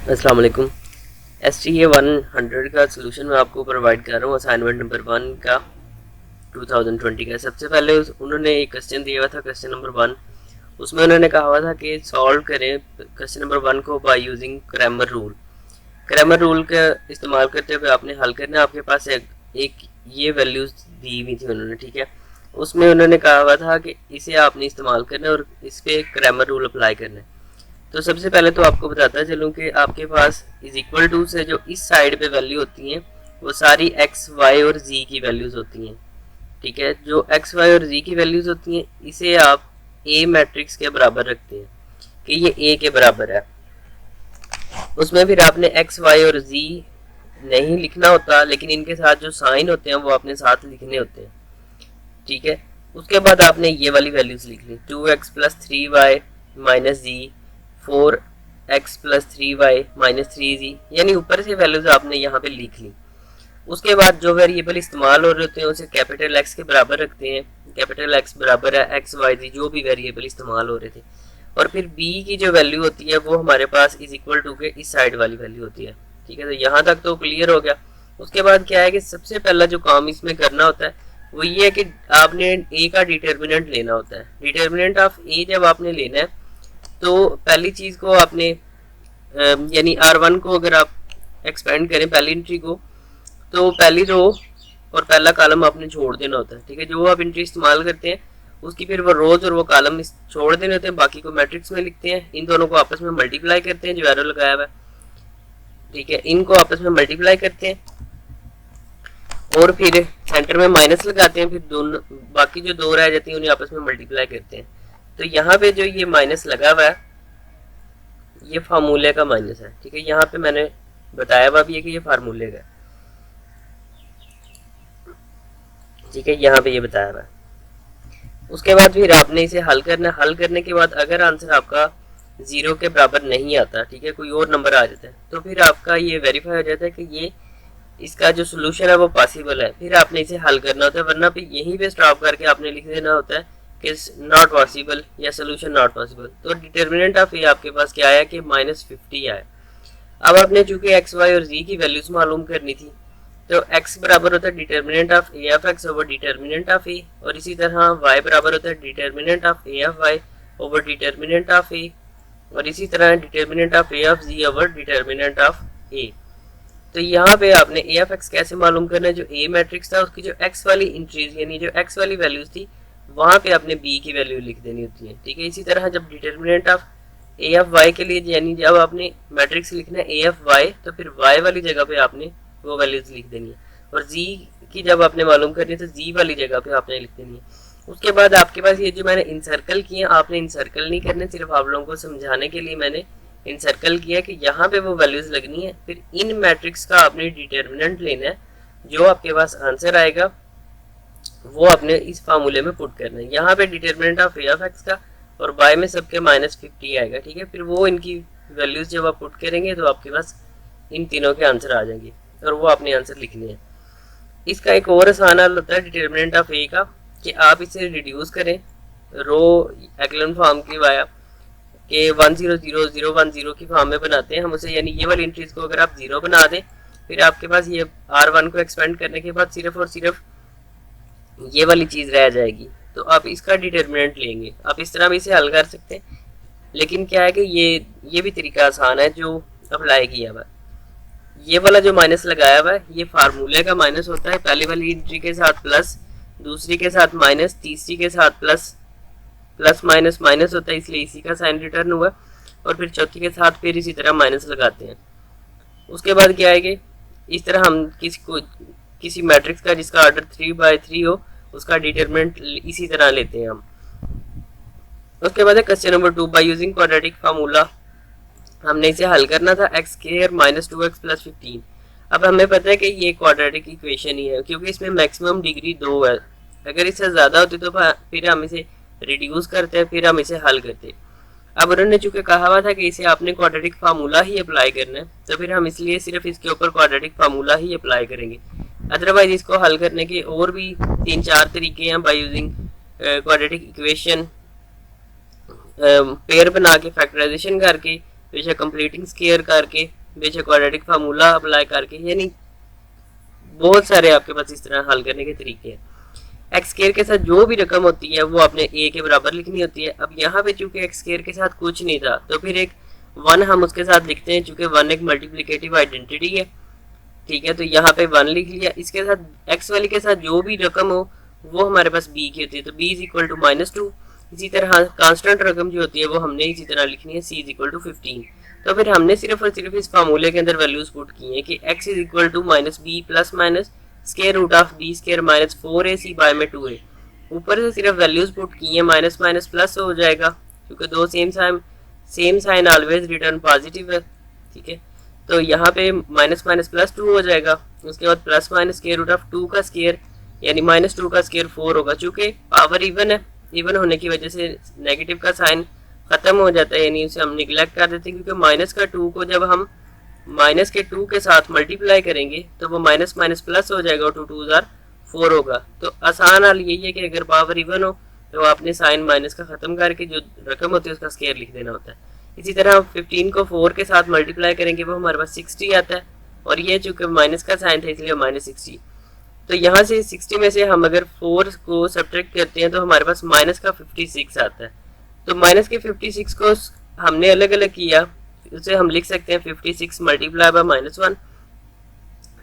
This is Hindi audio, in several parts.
अस्सलाम वालेकुम। STA 100 का सोल्यूशन मैं आपको प्रोवाइड कर रहा हूँ असाइनमेंट नंबर 1 का 2020 का। सबसे पहले उन्होंने एक क्वेश्चन दिया हुआ था, क्वेश्चन नंबर 1। उसमें उन्होंने कहा हुआ था कि सॉल्व करें क्वेश्चन नंबर 1 को by using Cramer rule. Cramer rule का इस्तेमाल करते हुए आपने हल करना है। आपके पास एक ये वैल्यूज दी हुई थी उन्होंने, ठीक है। उसमें उन्होंने कहा हुआ था कि इसे आपने इस्तेमाल करना है और इस पर क्रैमर रूल अप्लाई करना है। तो सबसे पहले तो आपको बताता चलूँ कि आपके पास इज इक्वल टू से जो इस साइड पे वैल्यू होती हैं वो सारी एक्स वाई और जी की वैल्यूज होती हैं, ठीक है। जो एक्स वाई और जी की वैल्यूज होती हैं इसे आप ए मैट्रिक्स के बराबर रखते हैं कि ये ए के बराबर है। उसमें फिर आपने एक्स वाई और जी नहीं लिखना होता, लेकिन इनके साथ जो साइन होते हैं वो आपने साथ लिखने होते हैं, ठीक है। उसके बाद आपने ये वाली वैल्यूज लिख ली, 2x प्लस 3y माइनस जी, 4x plus 3y minus 3z, यानी ऊपर से वैल्यूज आपने यहाँ पे लिख ली। उसके बाद जो वेरिएबल इस्तेमाल हो रहे होते हैं उसे कैपिटल एक्स के बराबर रखते हैं। कैपिटल एक्स बराबर है एक्स वाई जी, जो भी वेरिएबल इस्तेमाल हो रहे थे। और फिर b की जो वैल्यू होती है वो हमारे पास इज इक्वल टू के इस साइड वाली वैल्यू होती है, ठीक है। तो यहाँ तक तो क्लियर हो गया। उसके बाद क्या है कि सबसे पहला जो काम इसमें करना होता है वो ये है कि आपने a का डिटर्मिनेंट लेना होता है। डिटर्मिनेंट ऑफ a जब आपने लेना है तो पहली चीज को आपने यानी R1 को अगर आप एक्सपेंड करें पहली एंट्री को, तो पहली रो और पहला कॉलम आपने छोड़ देना होता है, ठीक है। जो आप एंट्री इस्तेमाल करते हैं उसकी फिर वो रोज और वो कॉलम छोड़ देने होते हैं, बाकी को मैट्रिक्स में लिखते हैं। इन दोनों को आपस में मल्टीप्लाई करते हैं, जो एरो लगाया हुआ है, ठीक है। इनको आपस में मल्टीप्लाई करते हैं और फिर सेंटर में माइनस लगाते हैं, फिर दोनों बाकी जो दो रह जाती हैं उन्हें आपस में मल्टीप्लाई करते हैं। तो यहाँ पे जो ये माइनस लगा हुआ है ये फार्मूले का माइनस है, ठीक है। यहाँ पे मैंने बताया हुआ भी है कि ये फार्मूले का, ठीक है। यहाँ पे ये बताया हुआ है। उसके बाद फिर आपने इसे हल करना। हल करने के बाद अगर आंसर आपका 0 के बराबर नहीं आता, ठीक है, कोई और नंबर आ जाता है, तो फिर आपका ये वेरीफाई हो जाता है कि ये इसका जो सोल्यूशन है वो पॉसिबल है। फिर आपने इसे हल करना होता है, वरना फिर यहीं पे स्टॉप करके आपने लिख देना होता है कि नॉट पॉसिबल या सोल्यूशन नॉट पॉसिबल। तो डिटर्मिनेंट ऑफ ए आपके पास क्या आया कि -50 आया। अब आपने चूंकि एक्स वाई और जी की वैल्यूज मालूम करनी थी, तो x बराबर होता है determinant of A of X over determinant of A, और इसी तरह y बराबर होता है determinant of A of Y over determinant of A, और इसी तरह determinant of A of Z over determinant of A. तो यहाँ पे आपने ए ऑफ एक्स कैसे मालूम करना है, जो ए मैट्रिक्स था उसकी जो एक्स वाली इंट्रीज यानी जो एक्स वाली वैल्यूज थी वहां पे आपने बी की वैल्यू लिख देनी होती है, ठीक है। इसी तरह जब determinant of A of y के लिए यानी जब आपने मैट्रिक्स लिखना है ए ऑफ वाई, तो फिर वाई वाली जगह पे आपने वो वैल्यूज लिख देनी है, और जी की जब आपने मालूम करनी है तो जी वाली जगह पे आपने लिख देनी है। उसके बाद आपके पास ये जो मैंने इनसर्कल किए, आपने इनसर्कल नहीं करने, सिर्फ आप लोगों को समझाने के लिए मैंने इनसर्कल किया कि यहाँ पे वो वैल्यूज लगनी है। फिर इन मैट्रिक्स का आपने डिटर्मिनेंट लेना है, जो आपके पास आंसर आएगा वो आपने इस फार्मूले में पुट करना है। यहाँ पे determinant of A of x का और बाय में सबके -50 आएगा, ठीक है। फिर वो इनकी वैल्यूज जब आप पुट करेंगे तो आपके पास इन तीनों के आंसर आ जाएंगे और वो आपने आंसर लिखने हैं। इसका एक और आसान हल होता है डिटर्मिनेंट ऑफ ए का, कि आप इसे रिड्यूस करें रो एक्लन फॉर्म की वाया के 100010 की फॉर्म में बनाते हैं हम उसे, यानी ये वाली एंट्रीज को अगर आप 0 बना दें, फिर आपके पास ये R1 को एक्सपेंड करने के बाद सिर्फ और सिर्फ ये वाली चीज रह जाएगी। तो आप इसका डिटर्मिनेंट लेंगे, आप इस तरह भी इसे हल कर सकते हैं, लेकिन क्या है कि ये भी तरीका आसान है जो अप्लाई किया हुआ है। ये वाला जो माइनस लगाया हुआ है ये फार्मूले का माइनस होता है, पहली वाली एंट्री के साथ प्लस, दूसरी के साथ माइनस, तीसरी के साथ प्लस, प्लस माइनस माइनस होता है इसलिए इसी का साइन रिटर्न हुआ, और फिर चौथी के साथ फिर इसी तरह माइनस लगाते हैं। उसके बाद क्या है कि इस तरह हम किसी मैट्रिक्स का जिसका ऑर्डर 3/3 हो उसका डिटरमिनेंट इसी तरह लेते हैं हम। उसके बाद है question number 2, by using quadratic formula. हमने इसे हल करना था x square minus 2x plus 15। अब हमें पता है कि ये क्वाड्रेटिक इक्वेशन ही है क्योंकि इसमें मैक्सिमम डिग्री 2 है। अगर इससे ज़्यादा होती तो फिर हम इसे रिड्यूस करते हैं, फिर हम इसे हल करते। अब उन्होंने चूंकि कहा हुआ था कि इसे आपने क्वाड्रेटिक फार्मूला ही अप्लाई करना है, तो फिर हम इसलिए सिर्फ इसके ऊपर क्वाड्रेटिक फार्मूला ही अप्लाई करेंगे। अदरवाइज इसको हल करने के और भी 3-4 तरीके हैं, by using quadratic equation, pair बना के, फैक्टराइजेशन करके, बेशक कंप्लीटिंग स्क्वायर करके, बेशक क्वाड्रेटिक फार्मूला अप्लाई करके, यानी बहुत सारे आपके पास इस तरह हल करने के तरीके हैं। एक्स स्क्वायर के साथ जो भी रकम होती है वो आपने ए के बराबर लिखनी होती है। अब यहाँ पे चूंकि एक्स स्क्वायर के साथ कुछ नहीं था तो फिर एक 1 हम उसके साथ लिखते हैं, चूंकि 1 एक मल्टीप्लिकेटिव आइडेंटिटी है, ठीक है। तो यहाँ पे 1 लिख लिया। इसके साथ एक्स वाली के साथ जो भी रकम हो वो हमारे पास बी की होती है, तो बी इज इक्वल टू -2। इसी तरह कांस्टेंट रकम जो होती है वो हमने इसी तरह लिखनी है, सी इज इक्वल टू 15। तो फिर हमने सिर्फ और सिर्फ इस फार्मूले के अंदर वैल्यूज पुट की हैं कि x is equal to -b plus minus square root of b square minus 4ac by में 2a। ऊपर से सिर्फ वैल्यूज पुट की हैं, माइनस माइनस प्लस हो जाएगा क्योंकि दो same sign always return positive है, ठीक है। तो यहाँ पे माइनस माइनस प्लस 2 हो जाएगा। उसके बाद plus minus square root of 2 का स्क्वायर यानी -2 का स्क्वायर 4 होगा। चूंकि पावर इवन है, इवन होने की वजह से नेगेटिव का साइन खत्म हो जाता है, यानी उसे हम निगलेक्ट कर देते हैं, क्योंकि माइनस का 2 को जब हम माइनस के 2 के साथ मल्टीप्लाई करेंगे तो वो माइनस माइनस प्लस हो जाएगा और 2 2 4 होगा। तो आसान हाल यही है कि अगर पावर इवन हो तो आपने साइन माइनस का खत्म करके जो रकम होती है उसका स्क्वायर लिख देना होता है। इसी तरह 15 को 4 के साथ मल्टीप्लाई करेंगे वो हमारे पास 60 आता है, और ये चूंकि माइनस का साइन था इसलिए -60। तो यहाँ से 60 में से हम अगर 4 को सब्ट्रैक्ट करते हैं तो हमारे पास माइनस का 56 आता है। तो माइनस के 56 को हमने अलग अलग किया, उसे हम लिख सकते हैं 56 मल्टीप्लाई बाय -1,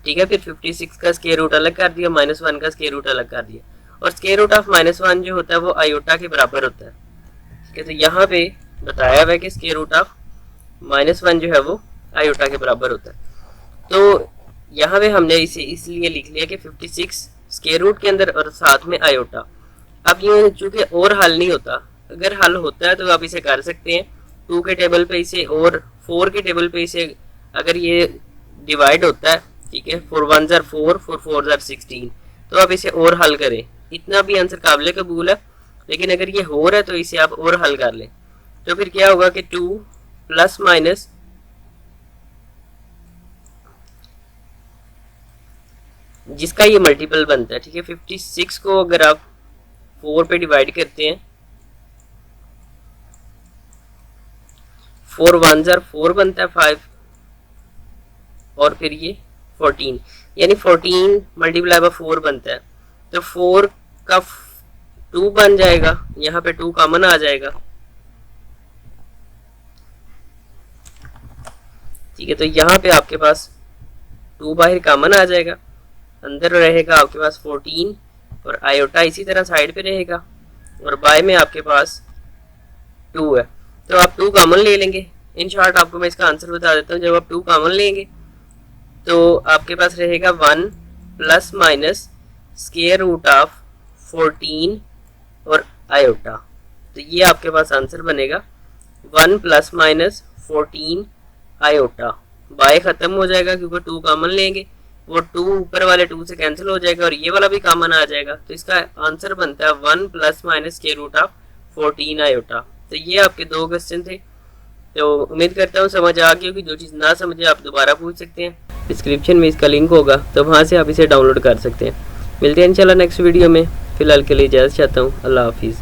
ठीक है। फिर 56 का स्क्वायर रूट अलग कर दिया, -1 का स्क्वायर रूट अलग कर दिया, और स्क्वायर रूट ऑफ -1 जो होता है वो आयोटा के बराबर होता है, ठीक है। तो यहाँ पे बताया हुआ है कि स्क्वायर रूट ऑफ -1 जो है वो आयोटा के बराबर होता है। तो यहाँ पे हमने इसे इसलिए लिख लिया कि 56 स्क्वायर रूट के अंदर और साथ में आयोटा। अब ये चूंकि और हल नहीं होता, अगर हल होता है तो आप इसे कर सकते हैं 2 के टेबल पे इसे और 4 के टेबल पे इसे अगर ये डिवाइड होता है, ठीक है, 4 1 जार 4 4 4 जार 16, तो आप इसे और हल करें, इतना भी आंसर काबिल कबूल है। लेकिन अगर ये हो रहा है तो इसे आप और हल कर लें, तो फिर क्या होगा कि 2 प्लस माइनस जिसका ये मल्टीपल बनता है, ठीक है, 56 को अगर आप 4 पे डिवाइड करते हैं, 4 1 जार 4 बनता है 5, और फिर ये 14 यानी 14 मल्टीप्लाई बाय 4 बनता है, तो 4 का 2 बन जाएगा, यहाँ पे 2 कॉमन आ जाएगा, ठीक है। तो यहाँ पे आपके पास 2 बाहर कॉमन आ जाएगा, अंदर रहेगा आपके पास 14 और आयोटा इसी तरह साइड पे रहेगा, और बाय में आपके पास 2 है, तो आप 2 कॉमन ले लेंगे। इन शॉर्ट आपको मैं इसका आंसर बता देता हूँ, जब आप 2 कॉमन लेंगे तो आपके पास रहेगा 1 plus minus square root of 14 और आयोटा। तो ये आपके पास आंसर बनेगा 1 प्लस माइनस 14 आयोटा। बाय खत्म हो जाएगा क्योंकि 2 कॉमन लेंगे, वो 2 ऊपर वाले 2 से कैंसिल हो जाएगा और ये वाला भी कॉमन आ जाएगा, तो इसका आंसर बनता है 1 plus minus square root of 14 iota. तो ये आपके 2 क्वेश्चन थे। तो उम्मीद करता हूँ समझ आ गई होगी। जो चीज़ ना समझे आप दोबारा पूछ सकते हैं, डिस्क्रिप्शन में इसका लिंक होगा, तो वहाँ से आप इसे डाउनलोड कर सकते हैं। मिलते हैं इंशाल्लाह नेक्स्ट वीडियो में। फिलहाल के लिए इजाज़त चाहता हूँ। अल्लाह हाफिज़।